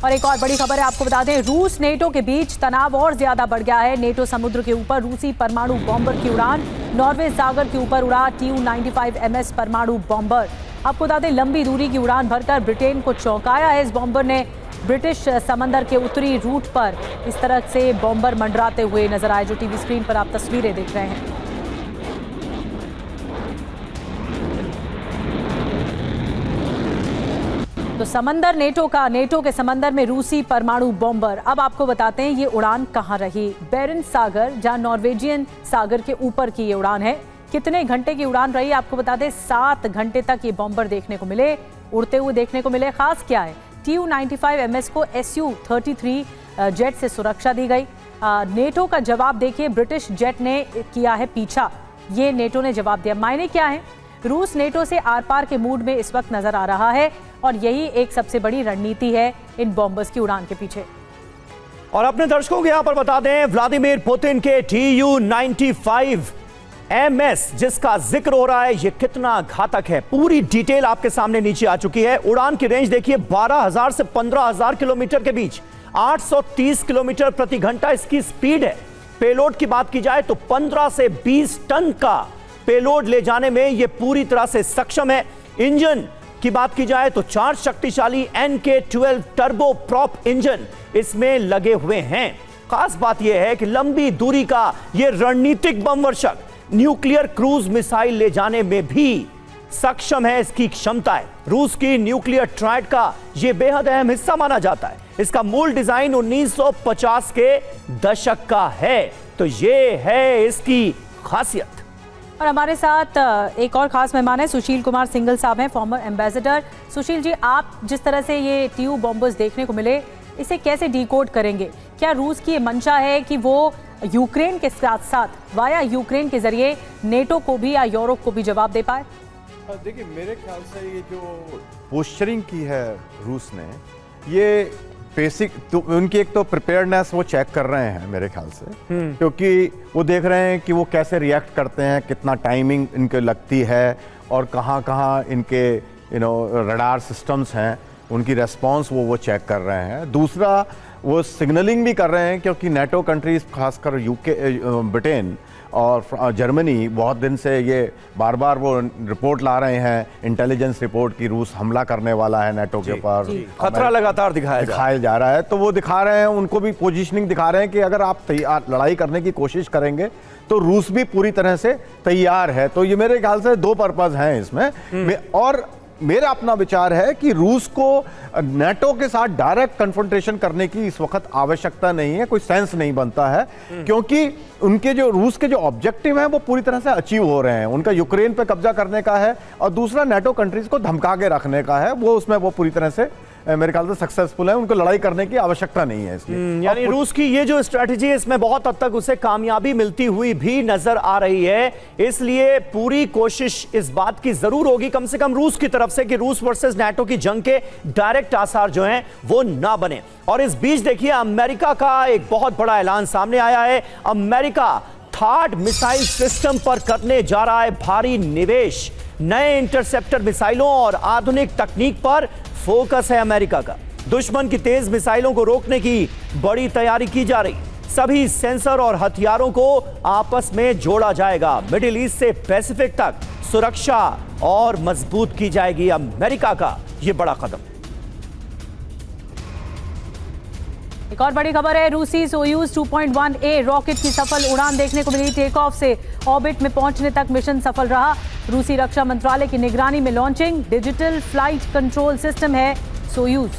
और एक और बड़ी खबर है, आपको बता दें, रूस नेटो के बीच तनाव और ज्यादा बढ़ गया है। नेटो समुद्र के ऊपर रूसी परमाणु बॉम्बर की उड़ान, नॉर्वे सागर के ऊपर उड़ा Tu-95MS परमाणु बॉम्बर। आपको बता दें, लंबी दूरी की उड़ान भरकर ब्रिटेन को चौंकाया है। इस बॉम्बर ने ब्रिटिश समंदर के उत्तरी रूट पर इस तरह से बॉम्बर मंडराते हुए नजर आए, जो टीवी स्क्रीन पर आप तस्वीरें देख रहे हैं। तो समंदर नेटो के समंदर में रूसी परमाणु बॉम्बर। अब आपको बताते हैं ये उड़ान कहां रही। बेरेंट्स सागर, जहां नॉर्वेजियन सागर के ऊपर की ये उड़ान है। कितने घंटे की उड़ान रही, आपको बता दें 7 घंटे तक ये बॉम्बर देखने को मिले, उड़ते हुए देखने को मिले। खास क्या है, Tu-95MS को Su-33 जेट से सुरक्षा दी गई। नेटो का जवाब देखिए, ब्रिटिश जेट ने किया है पीछा, ये नेटो ने जवाब दिया। मायने क्या है, रूस नेटो से आर पार के मूड में इस वक्त नजर आ रहा है और यही एक सबसे बड़ी रणनीति है इन बॉम्बर्स की उड़ान के पीछे। और अपने दर्शकों को यहां पर बता दें, व्लादिमीर पुतिन के Tu-95MS जिसका जिक्र हो रहा है, ये कितना घातक है, पूरी डिटेल आपके सामने नीचे आ चुकी है। उड़ान की रेंज देखिए, 12,000 से 15,000 किलोमीटर के बीच, 830 किलोमीटर प्रति घंटा इसकी स्पीड है। पेलोड की बात की जाए तो 15 से 20 टन का पेलोड ले जाने में यह पूरी तरह से सक्षम है। इंजन की बात की जाए तो 4 शक्तिशाली NK-12 टर्बो प्रॉप इंजन इसमें लगे हुए हैं। खास बात यह है कि लंबी दूरी का यह रणनीतिक बम वर्षक न्यूक्लियर क्रूज मिसाइल ले जाने में भी सक्षम है। इसकी क्षमता है। रूस की न्यूक्लियर ट्रायड का यह बेहद अहम हिस्सा माना जाता है। इसका मूल डिजाइन 1950 के दशक का है, तो यह है इसकी खासियत। और हमारे साथ एक और खास मेहमान है, सुशील कुमार सिंघल साहब हैं, फॉर्मर एम्बेसडर। सुशील जी, आप जिस तरह से ये ट्यू बॉम्बर्स देखने को मिले, इसे कैसे डिकोड करेंगे? क्या रूस की ये मंशा है कि वो यूक्रेन के साथ साथ वाया यूक्रेन के जरिए नेटो को भी या यूरोप को भी जवाब दे पाए? देखिए, मेरे ख्याल से ये जो पोस्चरिंग की है रूस ने, ये बेसिक तो उनकी एक तो प्रिपेयर्डनेस वो चेक कर रहे हैं मेरे ख्याल से, क्योंकि वो देख रहे हैं कि वो कैसे रिएक्ट करते हैं, कितना टाइमिंग इनके लगती है और कहाँ इनके रडार सिस्टम्स हैं, उनकी रेस्पॉन्स वो चेक कर रहे हैं। दूसरा, वो सिग्नलिंग भी कर रहे हैं, क्योंकि नेटो कंट्रीज खासकर यूके, ब्रिटेन और जर्मनी बहुत दिन से ये बार बार वो रिपोर्ट ला रहे हैं, इंटेलिजेंस रिपोर्ट की रूस हमला करने वाला है नेटो के ऊपर, खतरा लगातार दिखाया जा रहा है। तो वो दिखा रहे हैं, उनको भी पोजीशनिंग दिखा रहे हैं कि अगर आप लड़ाई करने की कोशिश करेंगे तो रूस भी पूरी तरह से तैयार है। तो ये मेरे ख्याल से 2 पर्पज हैं इसमें। और मेरा अपना विचार है कि रूस को नेटो के साथ डायरेक्ट कन्फ्रंटेशन करने की इस वक्त आवश्यकता नहीं है, कोई सेंस नहीं बनता है, क्योंकि उनके जो रूस के जो ऑब्जेक्टिव हैं वो पूरी तरह से अचीव हो रहे हैं। उनका यूक्रेन पे कब्जा करने का है और दूसरा नेटो कंट्रीज को धमका के रखने का है, वो उसमें वो पूरी तरह से मेरे ख्याल से सक्सेसफुल है। उनको लड़ाई करने की आवश्यकता नहीं है इसलिए। यानी रूस की ये जो स्ट्रेटजी है, इसमें बहुत हद तक उसे कामयाबी मिलती हुई भी नजर आ रही है। इसलिए पूरी कोशिश इस बात की जरूर होगी, कम से कम रूस की तरफ से, कि रूस वर्सेस नेटो की जंग के डायरेक्ट आसार जो हैं वो ना बने। और इस बीच देखिए, अमेरिका का एक बहुत बड़ा ऐलान सामने आया है। अमेरिका थर्ड मिसाइल सिस्टम पर करने जा रहा है भारी निवेश। नए इंटरसेप्टर मिसाइलों और आधुनिक तकनीक पर फोकस है अमेरिका का। दुश्मन की तेज मिसाइलों को रोकने की बड़ी तैयारी की जा रही। सभी सेंसर और हथियारों को आपस में जोड़ा जाएगा। मिडिल ईस्ट से पैसिफिक तक सुरक्षा और मजबूत की जाएगी। अमेरिका का यह बड़ा कदम। एक और बड़ी खबर है, रूसी सोयूज 2.1A रॉकेट की सफल उड़ान देखने को मिली। टेक ऑफ से ऑर्बिट में पहुंचने तक मिशन सफल रहा। रूसी रक्षा मंत्रालय की निगरानी में launching. Digital flight control system है सोयूज।